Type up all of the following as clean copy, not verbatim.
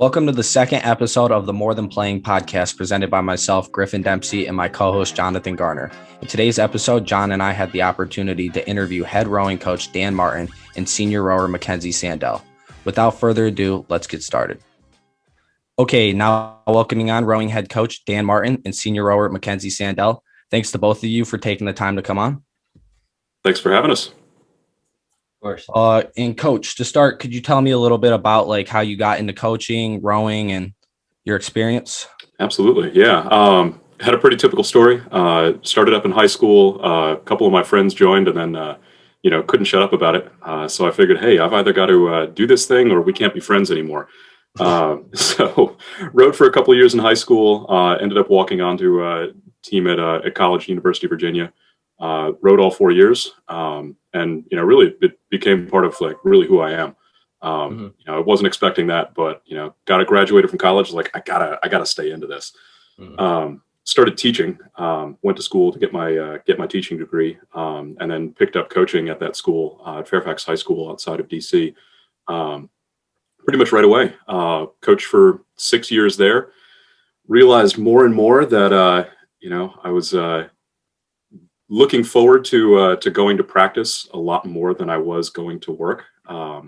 Welcome to the second episode of the More Than Playing podcast presented by myself, Griffen Dempsey, and my co-host, Jonathan Garner. In today's episode, John and I had the opportunity to interview head rowing coach Dan Martin and senior rower McKenzie Sandel. Without further ado, let's get started. Okay, now welcoming on rowing head coach Dan Martin and senior rower McKenzie Sandel. Thanks to both of you for taking the time to come on. Thanks for having us. Of course. And coach, to start, could you tell me a little bit about like how you got into coaching, rowing, and your experience? Absolutely. Yeah. Had a pretty typical story. Started up in high school. A couple of my friends joined and then, couldn't shut up about it. So I figured, hey, I've either got to do this thing or we can't be friends anymore. So rowed for a couple of years in high school, ended up walking onto a team at college, University of Virginia. Rowed all 4 years. And really it became part of like really who I am. I wasn't expecting that, but got graduated from college. Like I gotta stay into this. Started teaching, went to school to get my teaching degree, and then picked up coaching at that school, at Fairfax High School outside of DC. Pretty much right away, coached for 6 years there, realized more and more that, I was, looking forward to going to practice a lot more than I was going to work. I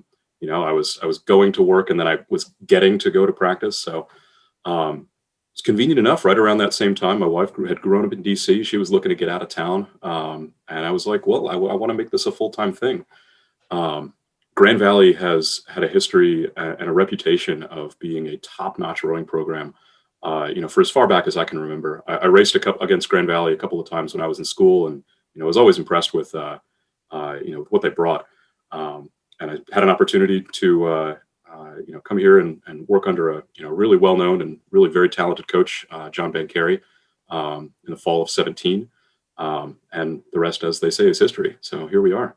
was going to work and then I was getting to go to practice. So it's convenient enough. Right around that same time, my wife had grown up in DC. She was looking to get out of town, and I was like, well, I want to make this a full-time thing. Grand Valley has had a history and a reputation of being a top-notch rowing program. For as far back as I can remember. I raced against Grand Valley a couple of times when I was in school, and I was always impressed with what they brought. And I had an opportunity to come here and work under a really well-known and really very talented coach, John Bancari, in the fall of 2017. And the rest, as they say, is history. So here we are.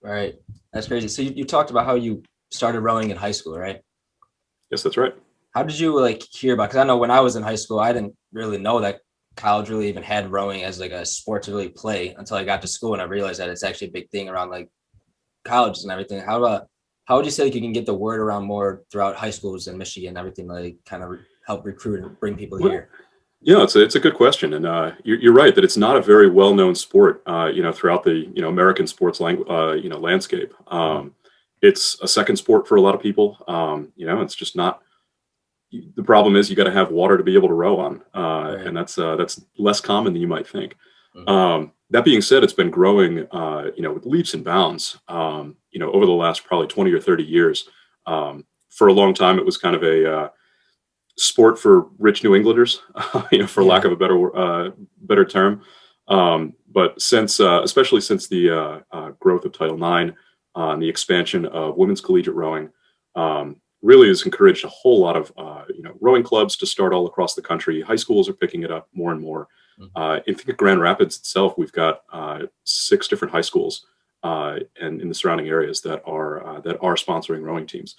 Right, that's crazy. So you talked about how you started rowing in high school, right? Yes, that's right. How did you hear about? Because I know when I was in high school, I didn't really know that college really even had rowing as like a sport to really play until I got to school and I realized that it's actually a big thing around like colleges and everything. How would you say you can get the word around more throughout high schools in Michigan and everything, kind of help recruit and bring people here? Yeah, it's a good question, and you're right that it's not a very well known sport. Throughout the American sports landscape. It's a second sport for a lot of people. It's just not. The problem is you got to have water to be able to row on, right. And that's less common than you might think. That being said, it's been growing, with leaps and bounds, over the last probably 20 or 30 years. For a long time, it was kind of a sport for rich New Englanders, for lack of a better term. But since, especially since the growth of Title IX and the expansion of women's collegiate rowing, really has encouraged a whole lot of rowing clubs to start all across the country. High schools are picking it up more and more. I think at Grand Rapids itself, we've got 6 different high schools and in the surrounding areas that are sponsoring rowing teams.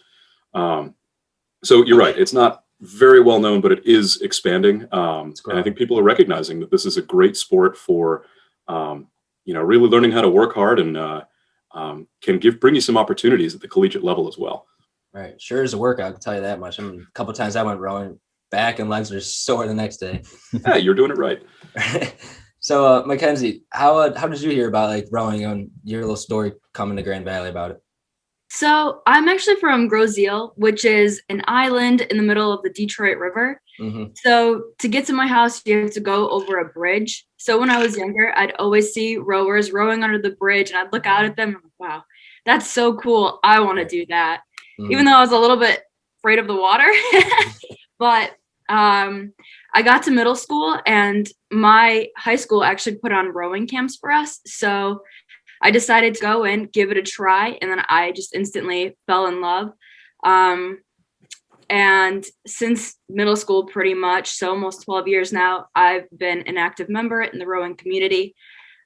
So you're right; it's not very well known, but it is expanding. And I think people are recognizing that this is a great sport for really learning how to work hard and can bring you some opportunities at the collegiate level as well. Right. Sure is a workout, I can tell you that much. I mean, a couple of times I went rowing, back and legs were sore the next day. Yeah, you're doing it right. So, McKenzie, how did you hear about rowing and your little story coming to Grand Valley about it? So I'm actually from Groseal, which is an island in the middle of the Detroit River. Mm-hmm. So to get to my house, you have to go over a bridge. So when I was younger, I'd always see rowers rowing under the bridge, and I'd look out at them and I'm like, wow, that's so cool. I want to do that. Even though I was a little bit afraid of the water. But I got to middle school and my high school actually put on rowing camps for us. So I decided to go and give it a try. And then I just instantly fell in love. And since middle school, pretty much, so almost 12 years now, I've been an active member in the rowing community.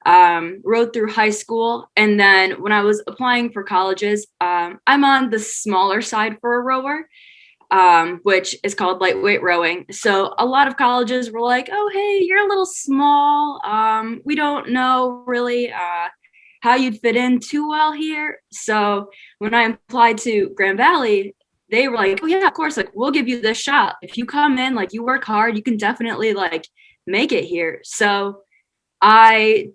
Rowed through high school. And then when I was applying for colleges, I'm on the smaller side for a rower, which is called lightweight rowing. So a lot of colleges were like, oh, hey, you're a little small. We don't know really how you'd fit in too well here. So when I applied to Grand Valley, they were like, oh yeah, of course, like we'll give you this shot. If you come in, like you work hard, you can definitely like make it here. So I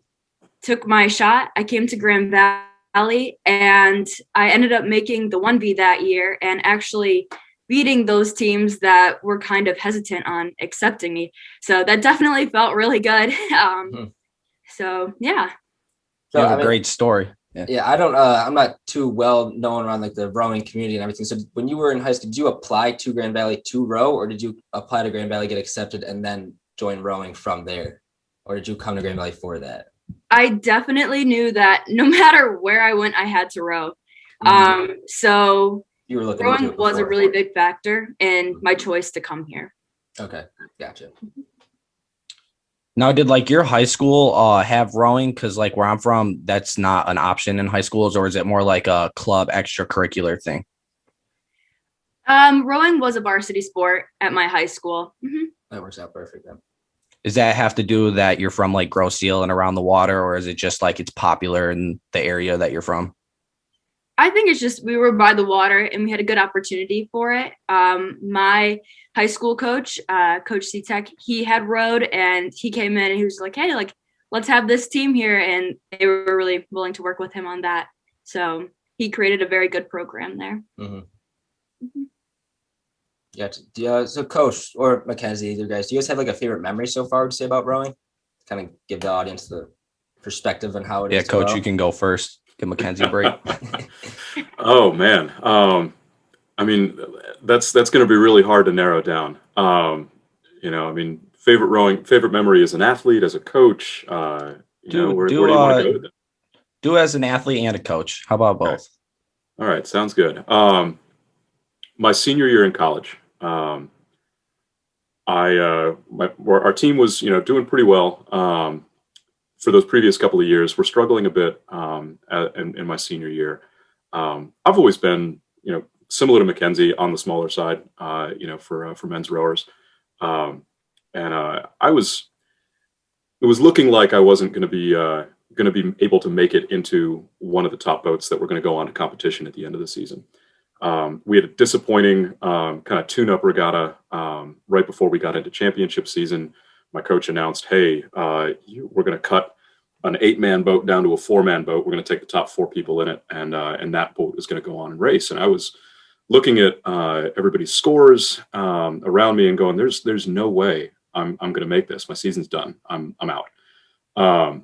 took my shot. I came to Grand Valley and I ended up making the 1B that year and actually beating those teams that were kind of hesitant on accepting me. So that definitely felt really good. So yeah. So, you have a great story. Yeah, I'm not too well known around like the rowing community and everything. So when you were in high school, did you apply to Grand Valley to row, or did you apply to Grand Valley, get accepted, and then join rowing from there? Or did you come to Grand Valley for that? I definitely knew that no matter where I went, I had to row. So you were looking rowing was a really big factor in my choice to come here. Okay, gotcha. Now, did like your high school have rowing? Because like where I'm from, that's not an option in high schools, or is it more like a club extracurricular thing? Rowing was a varsity sport at my high school. That works out perfect then. Does that have to do that you're from like Grosse Ile and around the water, or is it just like it's popular in the area that you're from? I think it's just we were by the water and we had a good opportunity for it. My high school coach, Coach C-Tech, he had rowed and he came in and he was like, hey, like, let's have this team here. And they were really willing to work with him on that. So he created a very good program there. Yeah. So Coach or McKenzie, either guys, do you guys have like a favorite memory so far to say about rowing? Kind of give the audience the perspective on how it is. Yeah, Coach, you can go first. Give McKenzie a break. Oh man. I mean, that's going to be really hard to narrow down. Favorite memory as an athlete, as a coach, where do you want to go with it? Do as an athlete and a coach. How about both? Okay. All right. Sounds good. My senior year in college, our team was, doing pretty well. For those previous couple of years, we're struggling a bit in my senior year. I've always been, similar to McKenzie on the smaller side, for men's rowers. It was looking like I wasn't going to be able to make it into one of the top boats that were going to go on to competition at the end of the season. We had a disappointing kind of tune-up regatta right before we got into championship season. My coach announced, hey, we're going to cut an 8-man boat down to a 4-man boat. We're going to take the top 4 people in it, and that boat is going to go on and race. And I was looking at everybody's scores around me and going, there's no way I'm going to make this. My season's done. I'm out. Kind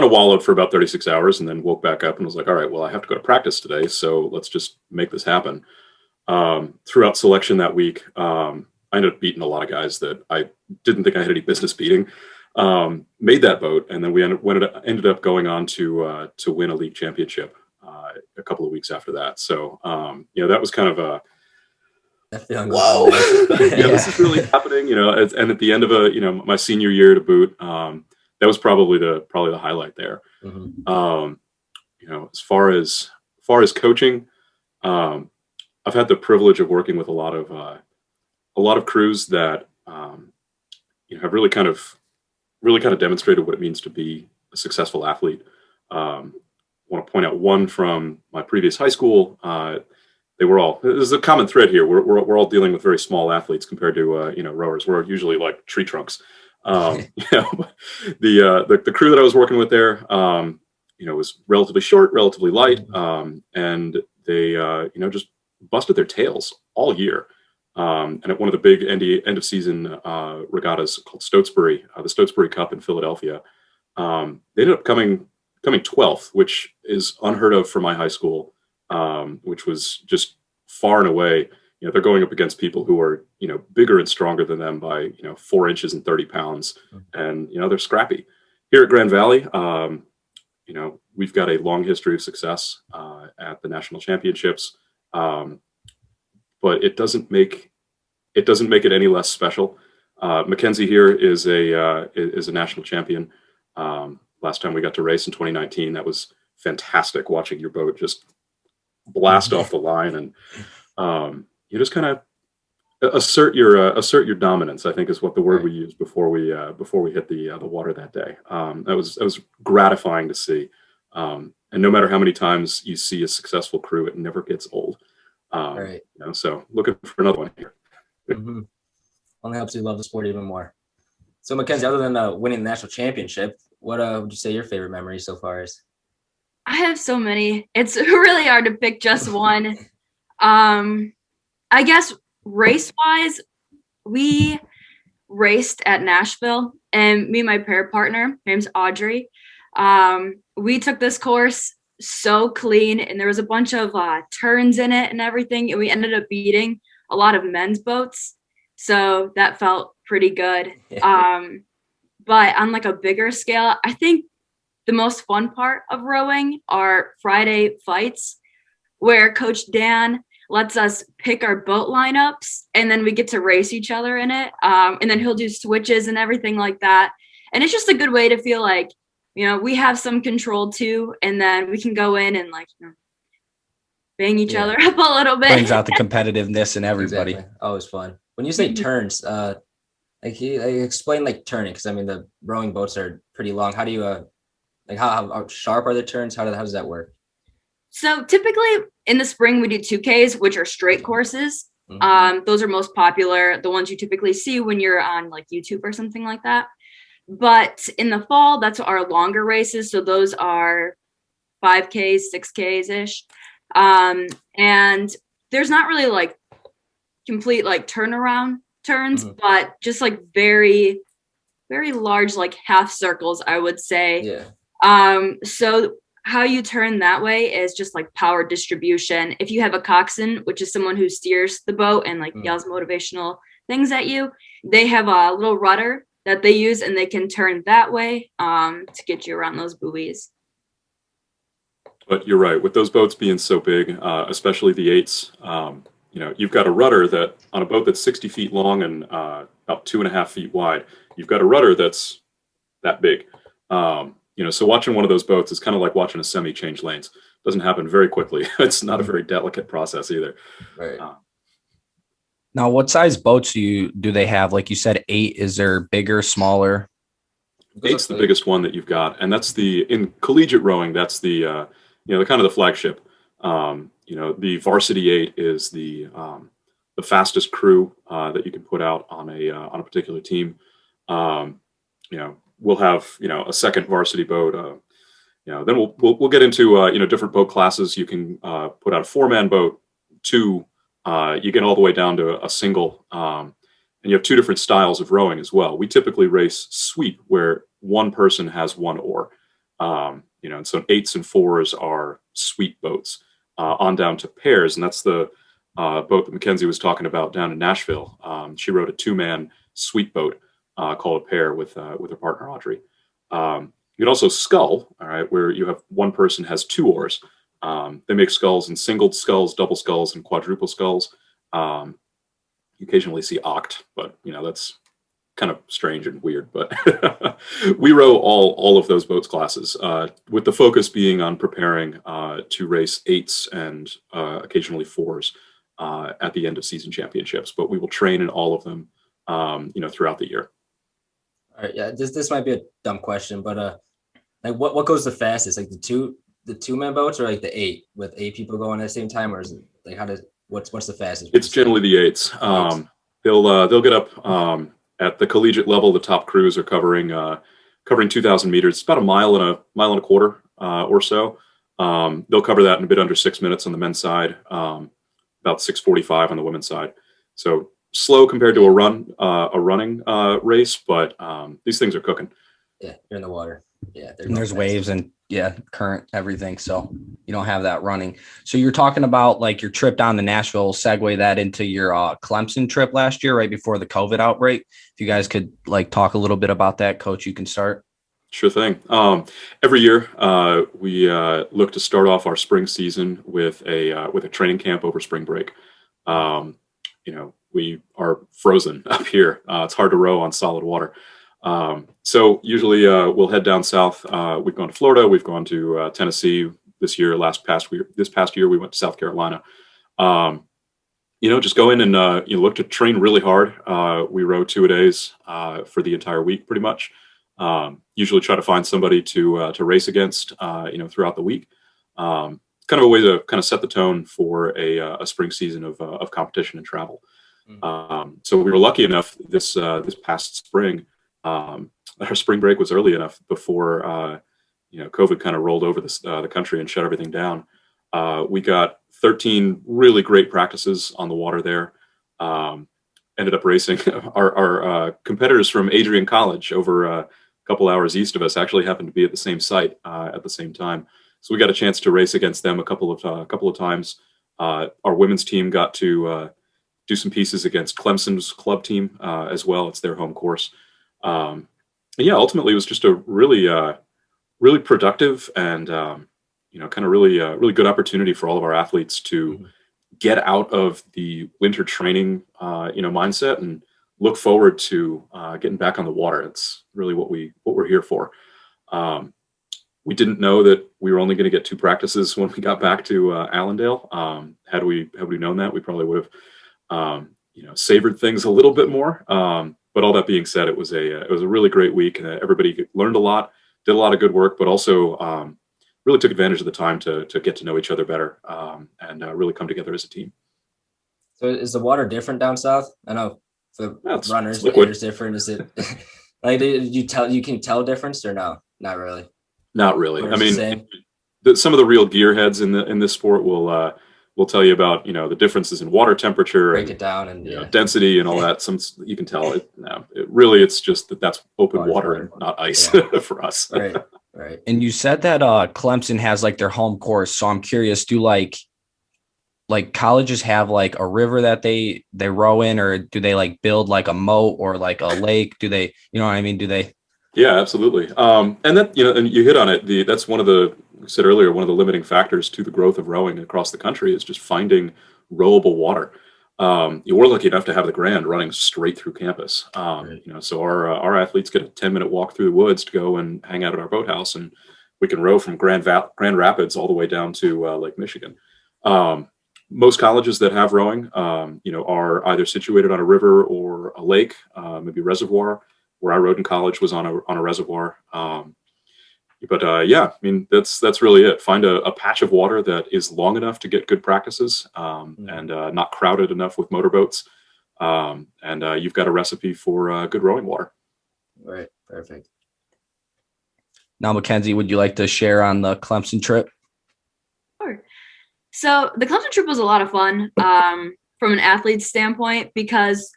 of wallowed for about 36 hours and then woke back up and was like, all right, well, I have to go to practice today, so let's just make this happen. Throughout selection that week, I ended up beating a lot of guys that I didn't think I had any business beating. Made that boat, and then we ended up going on to win a league championship a couple of weeks after that. So that was kind of a whoa, this is really happening. And at the end of my senior year to boot, that was probably the highlight there. As far as coaching, I've had the privilege of working with a lot of crews that have really kind of demonstrated what it means to be a successful athlete. I want to point out one from my previous high school. There's a common thread here. We're all dealing with very small athletes compared to rowers. We're usually like tree trunks. The crew that I was working with there, was relatively short, relatively light, and they just busted their tails all year. And at one of the big end of season regattas called Stotesbury, the Stotesbury Cup in Philadelphia, they ended up coming 12th, which is unheard of for my high school, which was just far and away. They're going up against people who are bigger and stronger than them by 4 inches and 30 pounds, and they're scrappy. Here at Grand Valley, we've got a long history of success at the national championships. But it doesn't make it any less special. McKenzie here is a national champion. Last time we got to race in 2019, that was fantastic. Watching your boat just blast off the line, and you just kind of assert your dominance, I think is what the word we used before we hit the water that day. That was gratifying to see. And no matter how many times you see a successful crew, it never gets old. Right. So looking for another one here. Mm-hmm. Only helps you love the sport even more. So McKenzie, other than winning the national championship, what would you say your favorite memory so far is? I have so many. It's really hard to pick just one. I guess race-wise, we raced at Nashville, and me and my pair partner, her name's Audrey, we took this course so clean, and there was a bunch of turns in it and everything, and we ended up beating a lot of men's boats, so that felt pretty good. But on like a bigger scale, I think the most fun part of rowing are Friday fights, where Coach Dan lets us pick our boat lineups, and then we get to race each other in it. And then he'll do switches and everything like that. And it's just a good way to feel like, we have some control too. And then we can go in and bang each other up a little bit. Brings out the competitiveness in everybody. Exactly. Always fun. When you say turns, explain turning, because I mean the rowing boats are pretty long. How do you how sharp are the turns? How does that work? So typically in the spring, we do 2Ks, which are straight courses. Mm-hmm. Those are most popular, the ones you typically see when you're on YouTube or something like that. But in the fall, that's our longer races. So those are 5Ks, 6Ks ish. And there's not really complete turnaround turns, mm-hmm. but just very, very large, half circles, I would say. Yeah. So how you turn that way is just power distribution. If you have a coxswain, which is someone who steers the boat and yells motivational things at you, they have a little rudder that they use, and they can turn that way to get you around those buoys. But you're right, with those boats being so big, especially the 8s, you've got a rudder that on a boat that's 60 feet long and about 2.5 feet wide, you've got a rudder that's that big. So watching one of those boats is kind of like watching a semi change lanes. It doesn't happen very quickly. It's not a very delicate process either. Right. Now, what size boats do they have? Like you said, 8. Is there bigger, smaller? 8's the biggest one that you've got, and that's in collegiate rowing. That's the kind of the flagship. The varsity 8 is the fastest crew that you can put out on a particular team. We'll have a second varsity boat. Then we'll get into different boat classes. You can put out a 4-man boat. 2, you get all the way down to a single, and you have 2 different styles of rowing as well. We typically race sweep, where one person has 1 oar. And so 8s and 4s are sweep boats. On down to pairs, and that's the boat that McKenzie was talking about down in Nashville. She rowed a 2-man sweep boat called a pair with her partner Audrey. You can also scull, all right, where you have one person has 2 oars. They make sculls in single sculls, double sculls, and quadruple sculls. You occasionally see oct, but that's kind of strange and weird. But we row all of those boats classes, with the focus being on preparing to race 8s and occasionally 4s at the end of season championships. But we will train in all of them, throughout the year. All right, yeah. This might be a dumb question, but what goes the fastest? The 2-man boats, or the 8 with 8 people going at the same time, or is it what's the fastest? It's generally the 8s. They'll get up at the collegiate level. The top crews are covering 2,000 meters. It's about a mile and a quarter or so. They'll cover that in a bit under 6 minutes on the men's side, about 6:45 on the women's side. So slow compared to a running race, but these things are cooking. Yeah, you're in the water. Yeah, and there's waves and current, everything. So you don't have that running. So you're talking about your trip down to Nashville. Segue that into your Clemson trip last year, right before the COVID outbreak. If you guys could talk a little bit about that, Coach, you can start. Sure thing. Every year we look to start off our spring season with a training camp over spring break. We are frozen up here. It's hard to row on solid water. So usually we'll head down south. We've gone to Florida. We've gone to Tennessee this year. This past year we went to South Carolina. Just go in and look to train really hard. We row 2-a-days for the entire week, pretty much. Usually try to find somebody to race against, throughout the week. kind of a way to kind of set the tone for a spring season of competition and travel. So we were lucky enough this past spring. Our spring break was early enough before COVID kind of rolled over the country and shut everything down. We got 13 really great practices on the water there. Ended up racing. Our competitors from Adrian College, over a couple hours east of us, actually happened to be at the same site at the same time. So we got a chance to race against them a couple of times. Our women's team got to do some pieces against Clemson's club team as well. It's their home course. Ultimately, it was just a really productive and kind of really good opportunity for all of our athletes to get out of the winter training mindset and look forward to getting back on the water. It's really what we're here for. We didn't know that we were only going to get 2 practices when we got back to Allendale. Had we known that, we probably would have savored things a little bit more. But all that being said, it was a really great week, and everybody learned a lot, did a lot of good work, but also really took advantage of the time to get to know each other better and really come together as a team. So is the water different down south? I know for runners, the air is different. Is it like you can tell difference or no? Not really. Not really. I mean, some of the real gearheads in this sport will tell you about the differences in water temperature, break it down, and density and all that. Some you can tell it. No, it's just that's open water and not ice for us. Right. And you said that Clemson has like their home course. So I'm curious, do like colleges have like a river that they row in, or do they like build like a moat or like a lake? Do they, you know what I mean? Do they? Yeah, absolutely. And that, and you hit on it. That's one of the, like I said earlier, one of the limiting factors to the growth of rowing across the country is just finding rowable water. We're lucky enough to have the Grand running straight through campus. So our athletes get a 10-minute walk through the woods to go and hang out at our boathouse, and we can row from Grand Rapids all the way down to Lake Michigan. Most colleges that have rowing, are either situated on a river or a lake, maybe reservoir. Where I rowed in college was on a reservoir. That's really it. Find a patch of water that is long enough to get good practices and not crowded enough with motorboats. And you've got a recipe for good rowing water. Right. Perfect. Now, McKenzie, would you like to share on the Clemson trip? Sure. So the Clemson trip was a lot of fun from an athlete's standpoint, because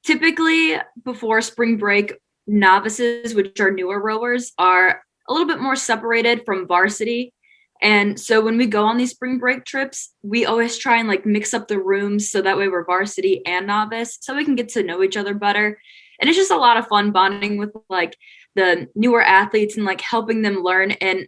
typically before spring break, novices, which are newer rowers, are a little bit more separated from varsity. And so when we go on these spring break trips, we always try and like mix up the rooms so that way we're varsity and novice, so we can get to know each other better. And it's just a lot of fun bonding with like the newer athletes and like helping them learn. And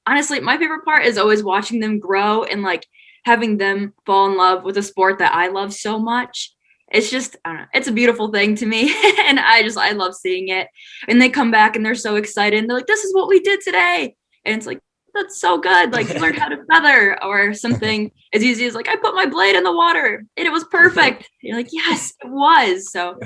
honestly, my favorite part is always watching them grow and like having them fall in love with a sport that I love so much. It's just, I don't know, it's a beautiful thing to me. And I love seeing it. And they come back and they're so excited. And they're like, this is what we did today. And it's like, that's so good. Like, you learned how to feather, or something as easy as like, I put my blade in the water and it was perfect. You're like, yes, it was. So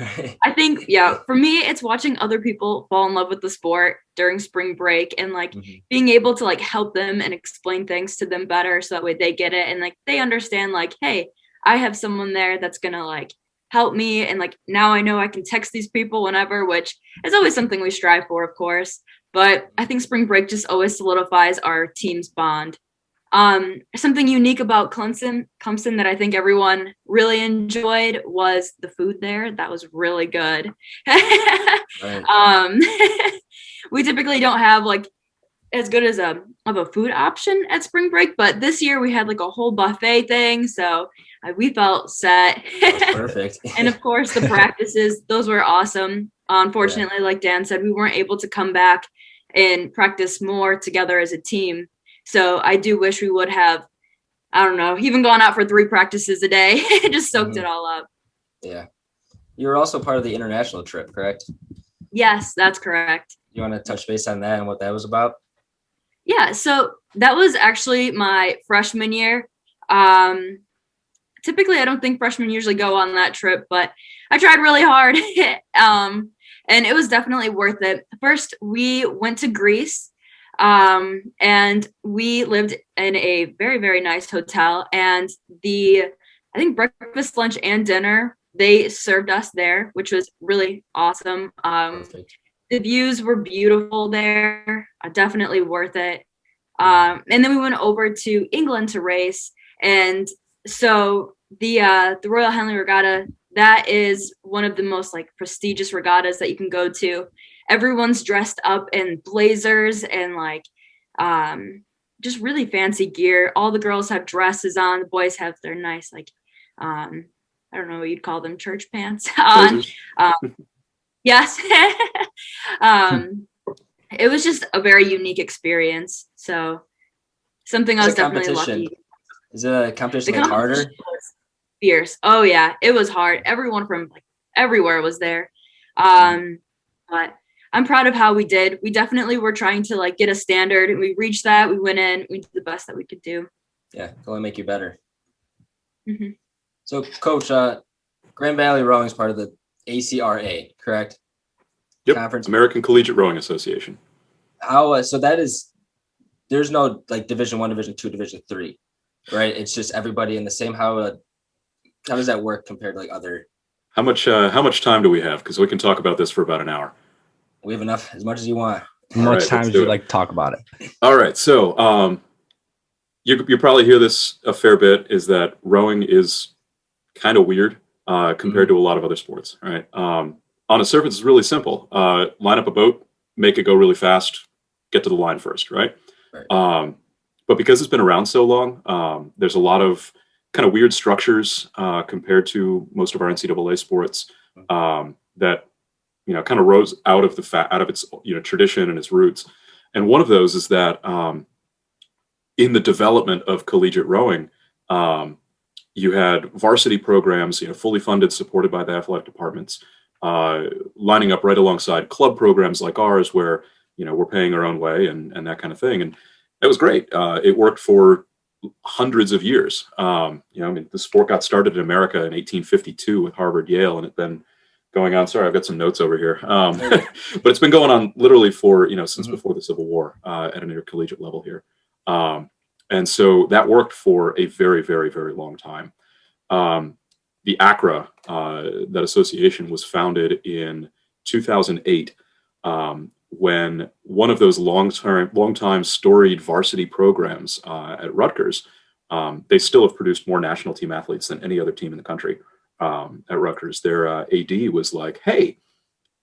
I think, for me, it's watching other people fall in love with the sport during spring break and like being able to like help them and explain things to them better. So that way they get it. And like, they understand like, hey, I have someone there that's going to like help me. And like, now I know I can text these people whenever, which is always something we strive for, of course. But I think spring break just always solidifies our team's bond. Something unique about Clemson that I think everyone really enjoyed was the food there. That was really good. We typically don't have like as good as of a food option at spring break, but this year we had like a whole buffet thing. So we felt set. That was perfect. And of course the practices, those were awesome. Unfortunately, like Dan said, we weren't able to come back and practice more together as a team. So I do wish we would have, I don't know, even gone out for 3 practices a day, just soaked it all up. Yeah. You were also part of the international trip, correct? Yes, that's correct. You want to touch base on that and what that was about? Yeah, so that was actually my freshman year. Typically, I don't think freshmen usually go on that trip, but I tried really hard. And it was definitely worth it. First, we went to Greece. And we lived in a very, very nice hotel, and I think breakfast, lunch, and dinner, they served us there, which was really awesome. Perfect. The views were beautiful there, definitely worth it. And then we went over to England to race. And so the Royal Henley Regatta, that is one of the most like prestigious regattas that you can go to. Everyone's dressed up in blazers and like just really fancy gear. All the girls have dresses on. The boys have their nice like I don't know what you'd call them, church pants on. Yes. It was just a very unique experience. So something I was definitely lucky. Is a competition like harder? Was fierce. Oh yeah, it was hard. Everyone from like everywhere was there. But I'm proud of how we did. We definitely were trying to like get a standard, and we reached that. We went in. We did the best that we could do. Yeah, can only make you better. Mm-hmm. So, Coach, Grand Valley Rowing is part of the ACRA, correct? Yep. Conference. American Collegiate Rowing Association. How? So that is. There's no like Division 1, Division 2, Division 3, right? It's just everybody in the same. How does that work compared to like other? How much time do we have? Because we can talk about this for about an hour. We have enough, as much as you want. How much time would you like to talk about it? All right. So you probably hear this a fair bit, is that rowing is kind of weird compared to a lot of other sports, right? On a surface, it's really simple. Line up a boat, make it go really fast, get to the line first, right? But because it's been around so long, there's a lot of kind of weird structures compared to most of our NCAA sports that kind of rose out of its tradition and its roots. And one of those is that in the development of collegiate rowing, you had varsity programs, fully funded, supported by the athletic departments, lining up right alongside club programs like ours, where we're paying our own way and that kind of thing. And it was great. It worked for hundreds of years. The sport got started in America in 1852 with Harvard, Yale, and it's been going on. Sorry, I've got some notes over here. But it's been going on literally for, since before the Civil War at an intercollegiate level here. And so that worked for a very, very, very long time. The ACRA, that association, was founded in 2008 when one of those long-time storied varsity programs at Rutgers, they still have produced more national team athletes than any other team in the country. At Rutgers, their AD was like, "Hey,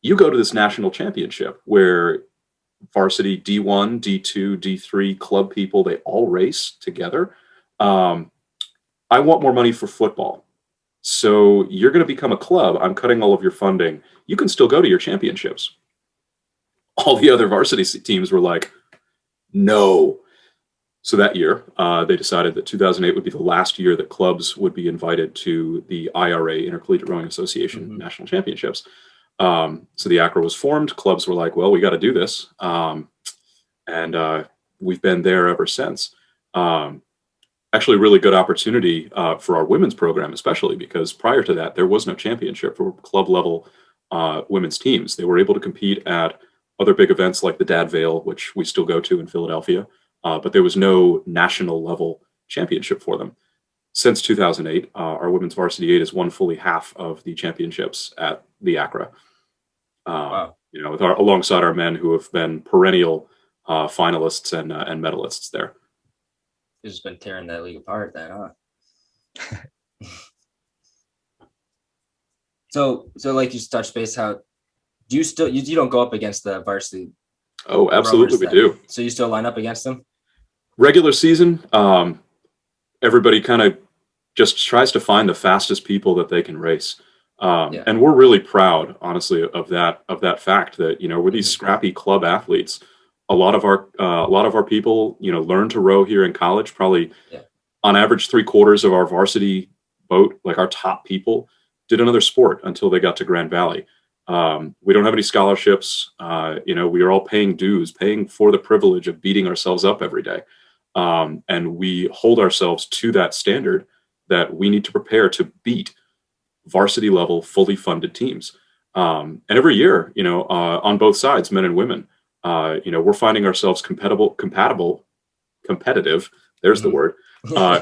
you go to this national championship where varsity D1, D2, D3 club people, they all race together. I want more money for football. So you're going to become a club. I'm cutting all of your funding. You can still go to your championships." All the other varsity teams were like, "No." So that year, they decided that 2008 would be the last year that clubs would be invited to the IRA, Intercollegiate Rowing Association, national championships. So the ACRA was formed. Clubs were like, "Well, we got to do this." And we've been there ever since. Actually, a really good opportunity for our women's program, especially because prior to that, there was no championship for club level women's teams. They were able to compete at other big events like the Dad Vale, which we still go to in Philadelphia. But there was no national level championship for them. Since 2008, our women's varsity 8 has won fully half of the championships at the ACRA. Wow. Alongside our men who have been perennial finalists and medalists there. You've just been tearing that league apart then, huh? So like you touched base, how do you still you don't go up against the varsity? Oh, absolutely, we do. So you still line up against them? Regular season, everybody kind of just tries to find the fastest people that they can race. And we're really proud, honestly, of that fact that, we're these scrappy club athletes. A lot of our people, learn to row here in college. Probably on average, 3/4 of our varsity boat, like our top people, did another sport until they got to Grand Valley. We don't have any scholarships. We are all paying dues, paying for the privilege of beating ourselves up every day. And we hold ourselves to that standard that we need to prepare to beat varsity level, fully funded teams. And every year, on both sides, men and women, We're finding ourselves competitive. There's the word.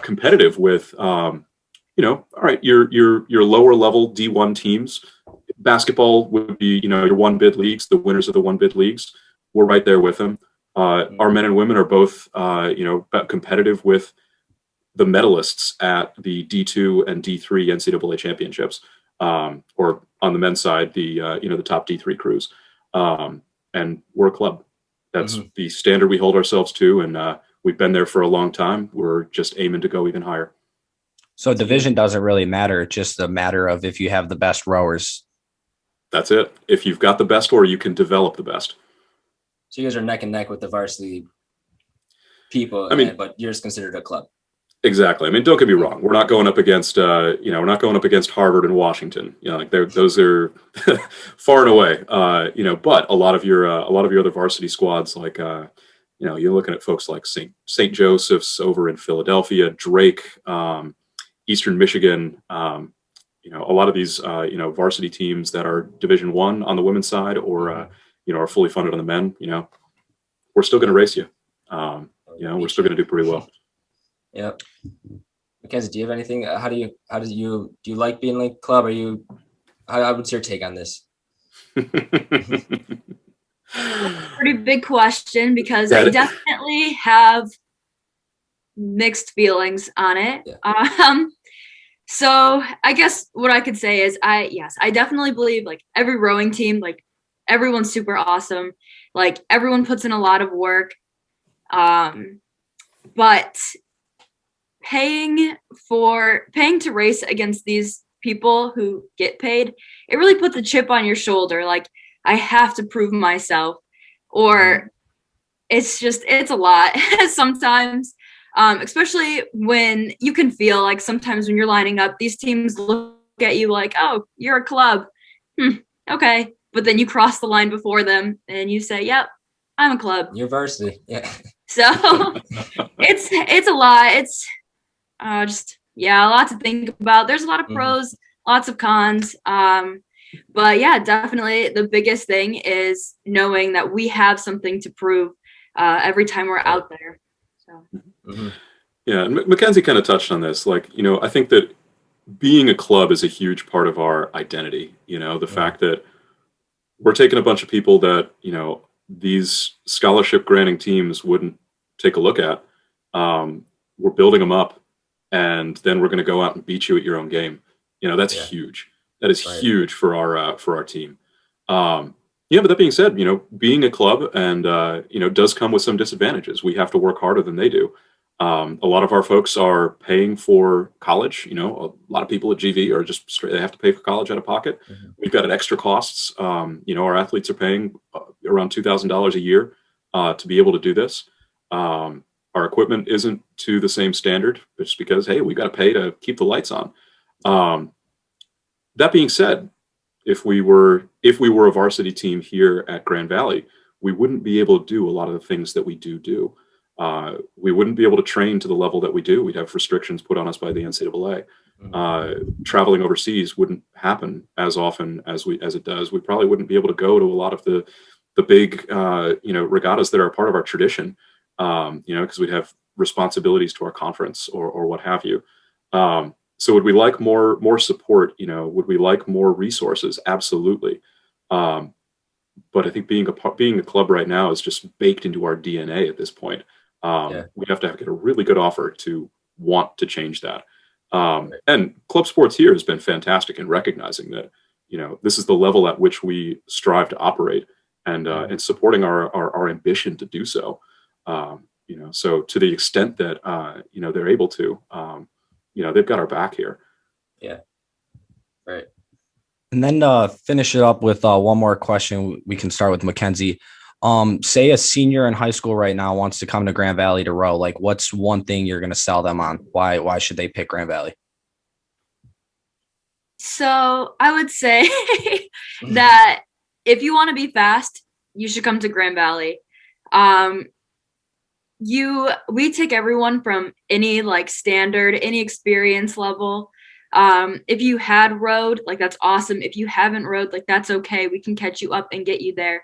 Competitive with, all right, your lower level D1 teams. Basketball would be, your one bid leagues, the winners of the one bid leagues. We're right there with them. Our men and women are both, competitive with the medalists at the D2 and D3 NCAA championships, or on the men's side, the top D3 crews. And we're a club. That's the standard we hold ourselves to. And we've been there for a long time. We're just aiming to go even higher. So division doesn't really matter. It's just a matter of if you have the best rowers. That's it. If you've got the best, or you can develop the best. So you guys are neck and neck with the varsity people, but you're just considered a club. Exactly. I mean, don't get me wrong. We're not going up against, we're not going up agaginst Harvard and Washington. Those are far and away. But a lot of your other varsity squads, like, you're looking at folks like St. Joseph's over in Philadelphia, Drake, Eastern Michigan. A lot of these, varsity teams that are Division I on the women's side, or are fully funded on the men. We're still going to race you. We're still going to do pretty well. Yep. McKenzie, do you have anything? Do you like being like club? What's your take on this? Pretty big question, because I definitely have mixed feelings on it. Yeah. So I guess what I could say is I definitely believe, like, every rowing team, like, everyone's super awesome. Like, everyone puts in a lot of work. But paying to race against these people who get paid, it really puts a chip on your shoulder. Like, I have to prove myself, or it's a lot sometimes, especially when you can feel like sometimes when you're lining up, these teams look at you like, oh, you're a club. Okay. But then you cross the line before them and you say, yep, I'm a club. You're varsity. Yeah. So it's a lot. It's a lot to think about. There's a lot of pros, lots of cons. But yeah, definitely the biggest thing is knowing that we have something to prove every time we're out there. So. Yeah, and McKenzie kind of touched on this. Like, I think that being a club is a huge part of our identity. The fact that we're taking a bunch of people that, these scholarship granting teams wouldn't take a look at. We're building them up, and then we're going to go out and beat you at your own game. That's huge. That is huge for our team. But that being said, being a club and, does come with some disadvantages. We have to work harder than they do. A lot of our folks are paying for college. A lot of people at GV are just straight, they have to pay for college out of pocket. We've got extra costs. Our athletes are paying around $2,000 a year to be able to do this. Our equipment isn't to the same standard, just because, hey, we got to pay to keep the lights on. That being said, if we were a varsity team here at Grand Valley, we wouldn't be able to do a lot of the things that we do. We wouldn't be able to train to the level that we do. We'd have restrictions put on us by the NCAA. Traveling overseas wouldn't happen as often as it does. We probably wouldn't be able to go to a lot of the big regattas that are part of our tradition, because we'd have responsibilities to our conference or what have you. So would we like more support? Would we like more resources? Absolutely. But I think being a club right now is just baked into our DNA at this point. We have to get a really good offer to want to change that. And club sports here has been fantastic in recognizing that, this is the level at which we strive to operate, and supporting our ambition to do so. So to the extent that, they're able to, they've got our back here. Yeah. Right. And then finish it up with one more question. We can start with McKenzie. Say a senior in high school right now wants to come to Grand Valley to row. Like, what's one thing you're going to sell them on? Why should they pick Grand Valley? So I would say that if you want to be fast, you should come to Grand Valley. We take everyone from any standard, any experience level. If you had rowed, that's awesome. If you haven't rowed, that's okay. We can catch you up and get you there.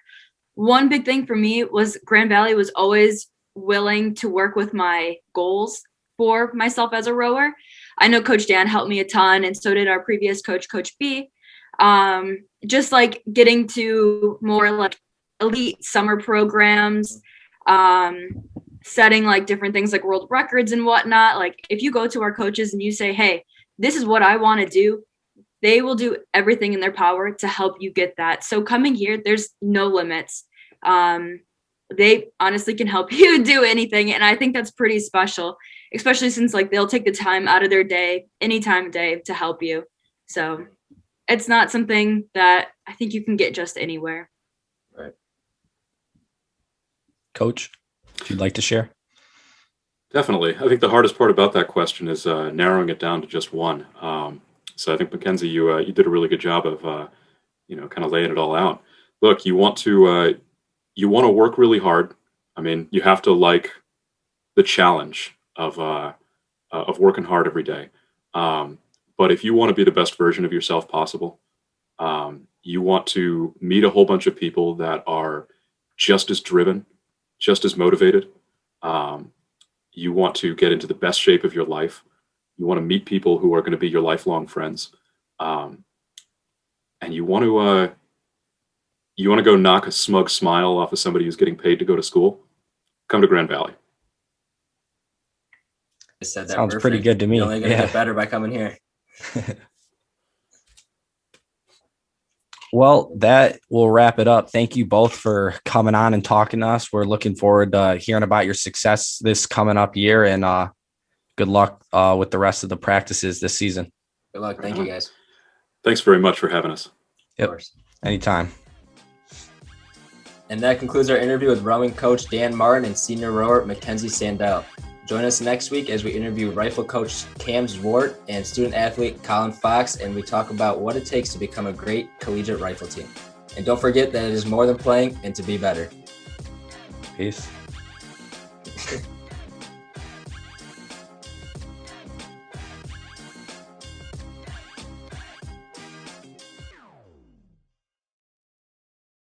one big thing for me was Grand Valley was always willing to work with my goals for myself as a rower. I know Coach Dan helped me a ton, and so did our previous coach, Coach B. Just like getting to more like elite summer programs, setting like different things like world records and whatnot. Like if you go to our coaches and you say, hey, this is what I want to do, they will do everything in their power to help you get that. So coming here, there's no limits. They honestly can help you do anything. And I think that's pretty special, especially since like they'll take the time out of their day, any time of day, to help you. So it's not something that I think you can get just anywhere. Right. Coach, if you'd like to share. Definitely. I think the hardest part about that question is narrowing it down to just one. So I think McKenzie, you did a really good job of kind of laying it all out. Look, you want to work really hard. I mean, you have to like the challenge of working hard every day. But if you want to be the best version of yourself possible, you want to meet a whole bunch of people that are just as driven, just as motivated. You want to get into the best shape of your life. You want to meet people who are going to be your lifelong friends. And you want to go knock a smug smile off of somebody who's getting paid to go to school. Come to Grand Valley. I said that sounds perfect. pretty good to me. You're only going to get better by coming here. Well, that will wrap it up. Thank you both for coming on and talking to us. We're looking forward to hearing about your success this coming up year, and good luck with the rest of the practices this season. Good luck. Thank you, guys. Thanks very much for having us. Yep. Anytime. And that concludes our interview with rowing coach Dan Martin and senior rower McKenzie Sandel. Join us next week as we interview rifle coach Cam Zwart and student athlete Colin Fox, and we talk about what it takes to become a great collegiate rifle team. And don't forget that it is more than playing and to be better. Peace.